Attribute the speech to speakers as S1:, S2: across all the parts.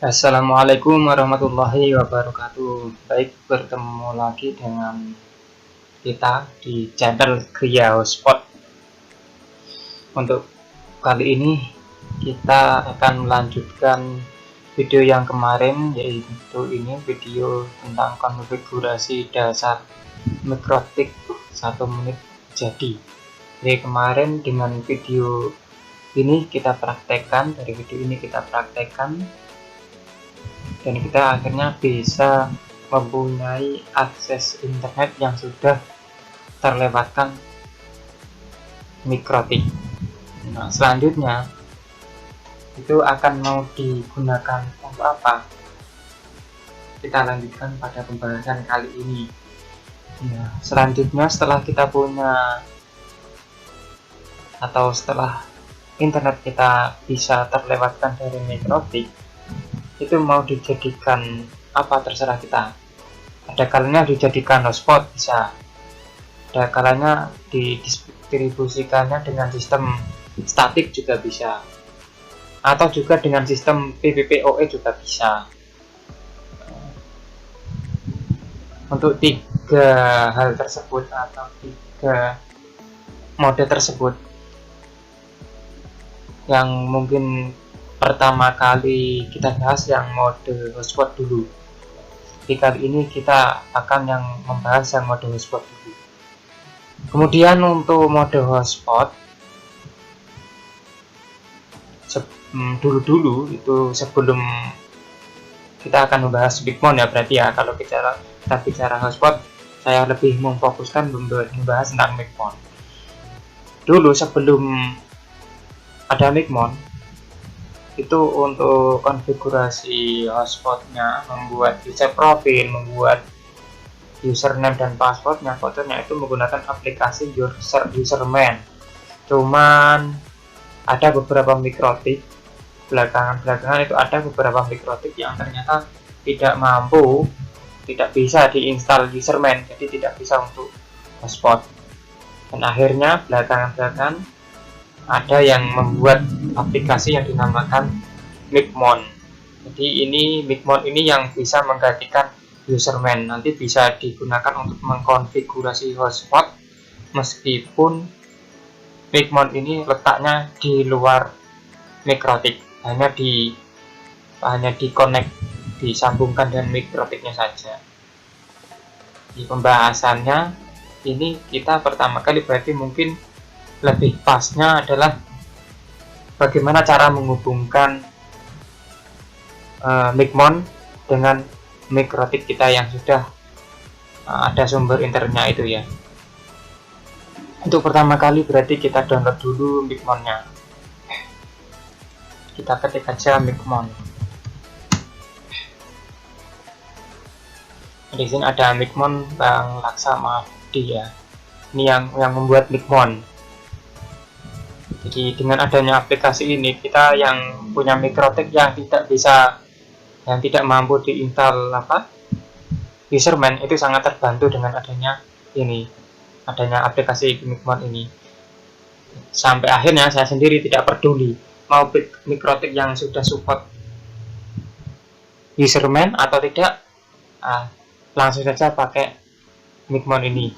S1: Assalamualaikum warahmatullahi wabarakatuh. Baik, bertemu lagi dengan kita di channel Gria Hotspot. Untuk kali ini kita akan melanjutkan video yang kemarin, yaitu ini video tentang konfigurasi dasar mikrotik 1 menit jadi. Jadi kemarin dengan video ini kita praktekkan, dan kita akhirnya bisa mempunyai akses internet yang sudah terlewatkan mikrotik. Nah, selanjutnya itu akan mau digunakan untuk apa? Kita lanjutkan pada pembahasan kali ini. Nah, selanjutnya setelah kita punya atau setelah internet kita bisa terlewatkan dari mikrotik, itu mau dijadikan apa terserah kita. Ada kalanya dijadikan hotspot bisa, ada kalanya didistribusikannya dengan sistem statik juga bisa, atau juga dengan sistem PPPoE juga bisa. Untuk 3 hal tersebut atau 3 mode tersebut, yang mungkin pertama kali kita bahas yang mode hotspot dulu. Di kali ini kita akan yang membahas yang mode hotspot dulu. Kemudian untuk mode hotspot, dulu itu sebelum kita akan membahas Bigmon ya, berarti ya kalau kita bicara hotspot, saya lebih memfokuskan membahas tentang Bigmon. Dulu sebelum ada Bigmon, itu untuk konfigurasi hotspotnya, membuat user profil, membuat username dan passwordnya, itu menggunakan aplikasi userman. Cuman ada beberapa mikrotik belakangan itu ada beberapa mikrotik yang ternyata tidak bisa diinstal userman, jadi tidak bisa untuk hotspot. Dan akhirnya belakangan ada yang membuat aplikasi yang dinamakan Migmon. Jadi ini Migmon ini yang bisa menggantikan userman, nanti bisa digunakan untuk mengkonfigurasi hotspot, meskipun Migmon ini letaknya di luar mikrotik, hanya di connect, disambungkan dengan mikrotiknya saja. Di pembahasannya ini kita pertama kali berarti mungkin lebih pasnya adalah bagaimana cara menghubungkan Migmon dengan mikrotik kita yang sudah ada sumber internetnya itu ya. Untuk pertama kali berarti kita download dulu Migmonnya. Kita ketik aja Migmon. Di sini ada Migmon Bang Laksamadi ya. Ini yang membuat Migmon. Jadi dengan adanya aplikasi ini, kita yang punya mikrotik yang tidak mampu diinstal userman, itu sangat terbantu dengan adanya aplikasi Migmon ini. Sampai akhirnya saya sendiri tidak peduli mau mikrotik yang sudah support userman atau tidak, langsung saja pakai Migmon ini,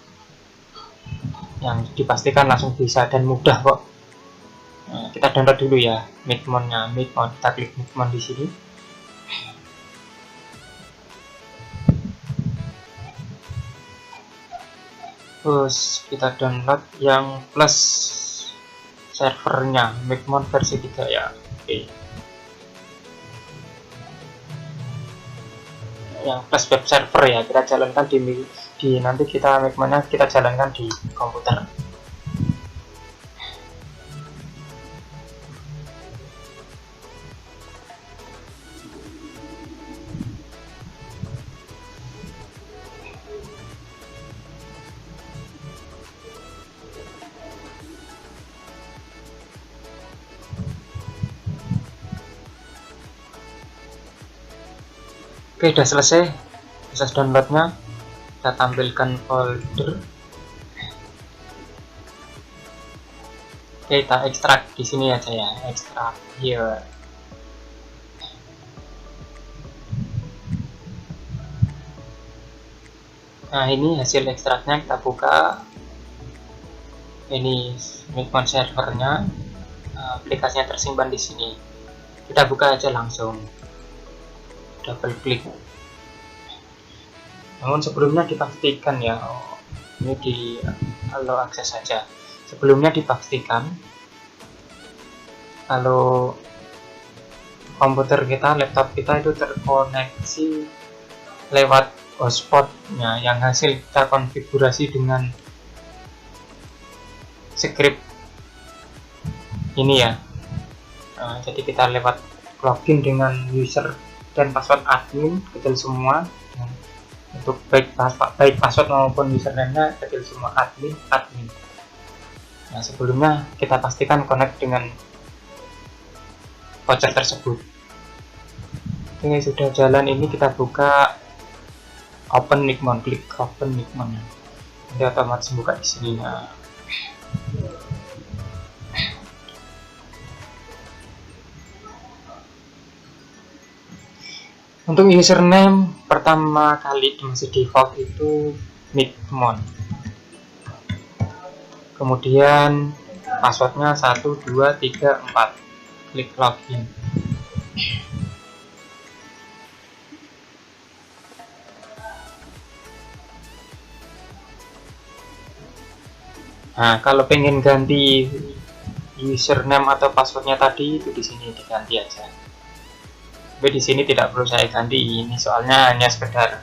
S1: yang dipastikan langsung bisa dan mudah kok. Kita download dulu ya Migmonnya. Kita klik Migmon di sini. Terus kita download yang plus servernya, Migmon versi 3 ya. Oke. Yang plus web server ya, kita jalankan nanti kita Migmonnya kita jalankan di komputer. Oke, sudah selesai proses downloadnya. Kita tampilkan folder. Oke, kita ekstrak di sini aja ya, ekstrak here. Nah, ini hasil ekstraknya, kita buka. Ini Micmon servernya, aplikasinya tersimpan di sini. Kita buka aja langsung, double klik. Namun sebelumnya dipastikan ya, ini di allow akses saja. Sebelumnya dipastikan kalau komputer kita, laptop kita itu terkoneksi lewat hotspotnya yang hasil kita konfigurasi dengan script ini ya. Jadi kita lewat login dengan user dan password admin kecil semua. Untuk baik password maupun username-nya kecil semua, admin. Nah, sebelumnya kita pastikan connect dengan voucher tersebut. Oke, sudah jalan. Ini kita buka open Micmon, klik open Micmon. Nanti otomatis buka di sini. Nah, untuk username pertama kali masih default itu Micmon. Kemudian passwordnya 1 2 3 4. Klik login. Nah, kalau pengen ganti username atau passwordnya tadi, itu di sini diganti aja. Tapi di sini tidak perlu saya ganti, ini soalnya hanya sekedar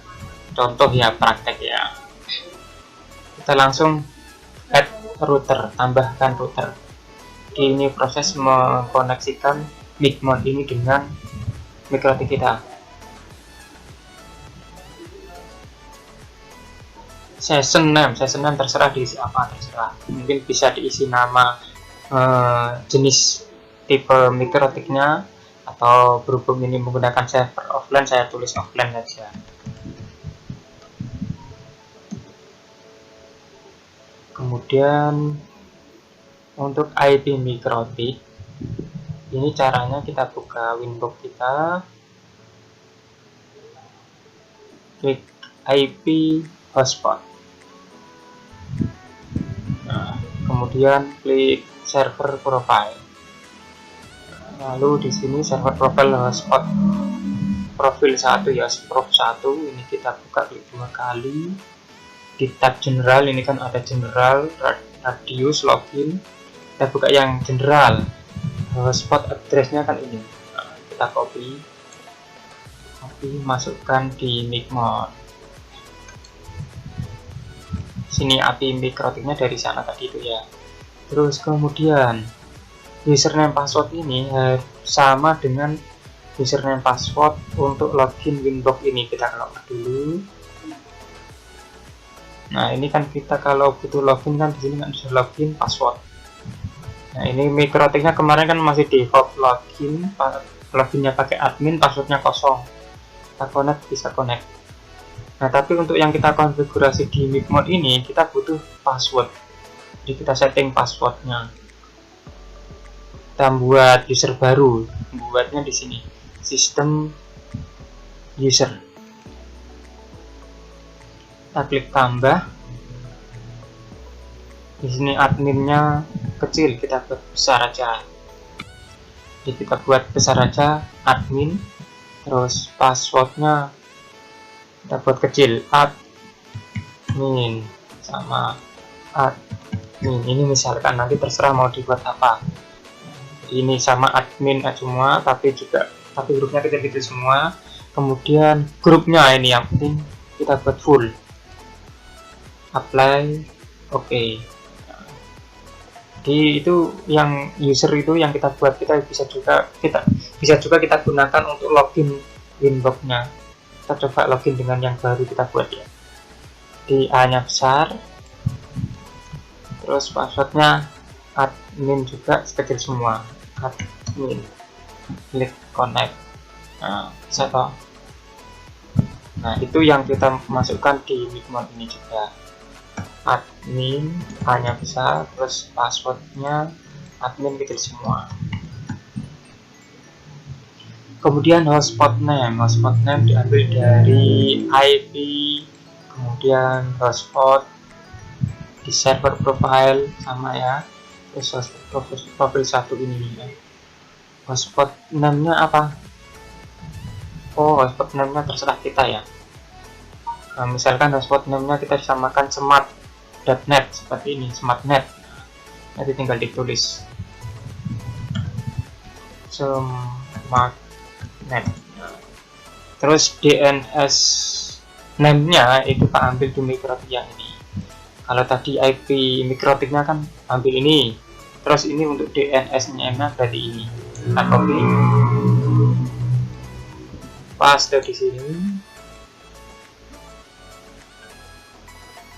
S1: contoh ya, praktek ya. Kita langsung add router, tambahkan router. Di ini proses mengkoneksikan Micmon ini dengan MikroTik kita. Session name terserah diisi apa, terserah. Mungkin bisa diisi nama, jenis tipe MikroTiknya, atau berhubung ini menggunakan server offline, saya tulis offline saja. Kemudian untuk IP MikroTik, ini caranya kita buka Winbox kita, klik IP hotspot. Nah, kemudian klik server profile. Lalu di sini server profile hotspot profil 1 ya, prof 1. Ini kita buka, klik 2 kali. Di tab general ini kan ada general, radius, login. Kita buka yang general. Hotspot addressnya kan ini. Nah, kita copy, masukkan di Micmon. Sini API MikroTiknya dari sana tadi itu ya. Terus kemudian username password ini sama dengan username password untuk login Winbox ini. Kita login dulu. Nah, ini kan kita kalau butuh login kan di sini kan bisa login password. Nah, ini MikroTiknya kemarin kan masih default login, loginnya pakai admin, passwordnya kosong. Kita connect, bisa connect. Nah, tapi untuk yang kita konfigurasi di Micmon ini, kita butuh password. Jadi kita setting passwordnya. Kita buat user baru, buatnya di sini, sistem user. Kita klik tambah. Di sini adminnya kecil, kita buat besar aja. Jadi kita buat besar aja admin, terus passwordnya kita buat kecil, admin sama admin. Ini misalkan nanti terserah mau dibuat apa. Ini sama admin semua, tapi grupnya kecil-kecil semua. Kemudian grupnya ini yang penting kita buat full. Apply, oke. Jadi itu yang user itu yang kita buat, kita bisa juga kita gunakan untuk login Winbox-nya. Kita coba login dengan yang baru kita buat ya. Di A-nya besar, terus passwordnya admin juga kecil semua, admin. Klik connect. Nah, bisa toh. Nah, itu yang kita masukkan di Micmon ini juga. Admin, A-nya besar, terus passwordnya admin kecil semua. Kemudian hotspot name diambil dari IP kemudian hotspot di server profile sama ya, terus hotspot profil satu ini ya. Hotspot name-nya apa? Oh, hotspot name-nya terserah kita ya. Nah, misalkan hotspot name-nya kita samakan smart.net seperti ini, smartnet. Nanti tinggal ditulis smartnet. Terus DNS name-nya itu Pak ambil di mikrotik yang ini. Kalau tadi IP mikrotiknya kan ambil ini. Terus ini untuk DNS name-nya berarti ini. Kita copy, paste di sini.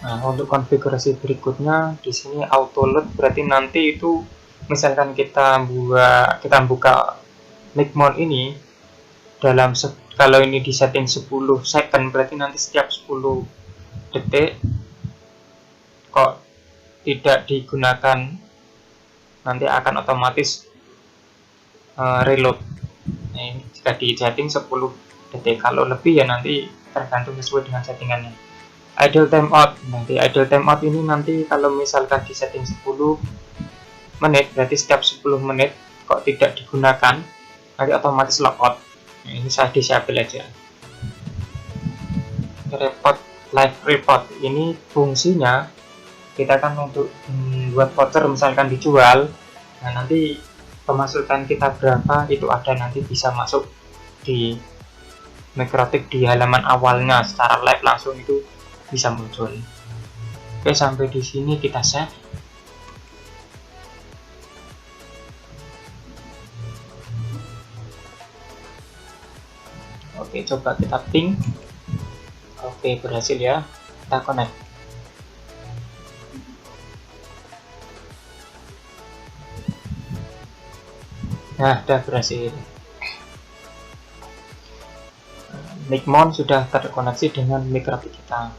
S1: Nah, untuk konfigurasi berikutnya di sini auto load, berarti nanti itu misalkan kita buka Micmon ini dalam kalau ini di setting 10 second, berarti nanti setiap 10 detik kok tidak digunakan nanti akan otomatis reload. Nah, jika di setting 10 detik, kalau lebih ya nanti tergantung sesuai dengan settingannya. Idle timeout, nanti idle timeout ini nanti kalau misalkan di setting 10 menit, berarti setiap 10 menit kok tidak digunakan nanti otomatis logout. Nah, ini saya disable aja. Live report ini fungsinya kita kan untuk buat voucher misalkan dijual. Nah, nanti pemasukan kita berapa itu ada, nanti bisa masuk di mikrotik di halaman awalnya secara live langsung itu bisa muncul. Oke, sampai di sini kita save. Oke, coba kita ping. Oke, berhasil ya. Kita connect. Nah, sudah berhasil. Micmon sudah terkoneksi dengan mikrotik kita.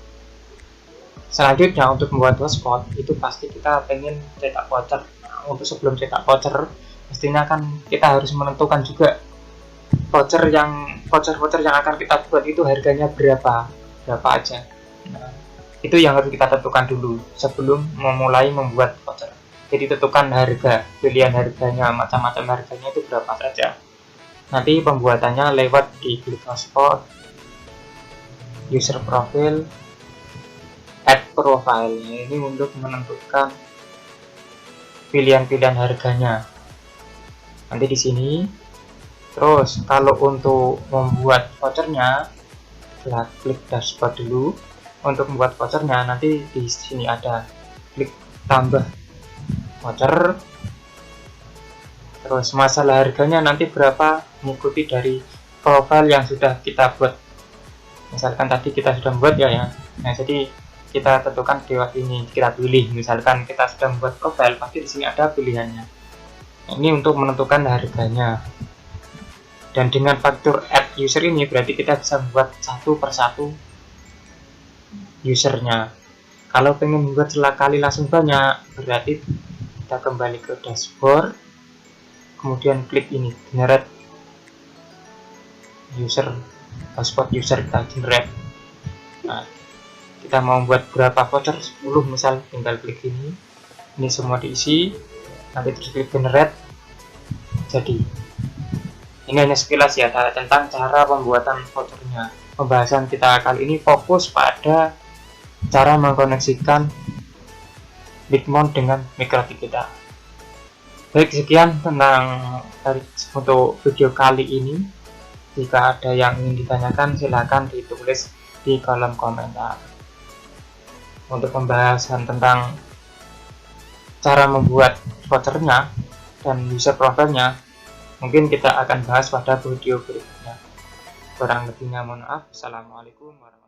S1: Selanjutnya untuk membuat hotspot itu pasti kita pengen cetak voucher. Nah, untuk sebelum cetak voucher pastinya kan kita harus menentukan juga voucher yang akan kita buat itu harganya berapa aja. Nah, itu yang harus kita tentukan dulu sebelum memulai membuat voucher. Jadi tentukan harga, pilihan harganya, macam-macam harganya itu berapa saja. Nanti pembuatannya lewat di klik hotspot, user profile, add profile. Ini untuk menentukan pilihan-pilihan harganya. Nanti di sini. Terus kalau untuk membuat vouchernya, kita klik dashboard dulu. Untuk membuat vouchernya nanti di sini ada klik tambah voucher. Terus masalah harganya nanti berapa mengikuti dari profile yang sudah kita buat. Misalkan tadi kita sudah membuat ya. Nah, jadi kita tentukan lewat ini, kita pilih. Misalkan kita sudah membuat profile, pasti di sini ada pilihannya. Nah, ini untuk menentukan harganya. Dan dengan fitur add user ini berarti kita bisa membuat satu persatu usernya. Kalau pengen membuat sekali langsung banyak, berarti kita kembali ke dashboard, kemudian klik ini generate user, hotspot user, kita generate. Nah, kita mau buat berapa voucher, 10 misal, tinggal klik ini semua diisi, nanti terus klik generate, jadi ini hanya sekilas ya tentang cara pembuatan vouchernya. Pembahasan kita kali ini fokus pada cara mengkoneksikan Micmon dengan mikrotik kita. Baik, sekian tentang untuk video kali ini. Jika ada yang ingin ditanyakan, silahkan ditulis di kolom komentar. Untuk pembahasan tentang cara membuat vouchernya dan user profile-nya, mungkin kita akan bahas pada video berikutnya. Kurang lebihnya mohon maaf. Assalamualaikum warahmatullahi wabarakatuh.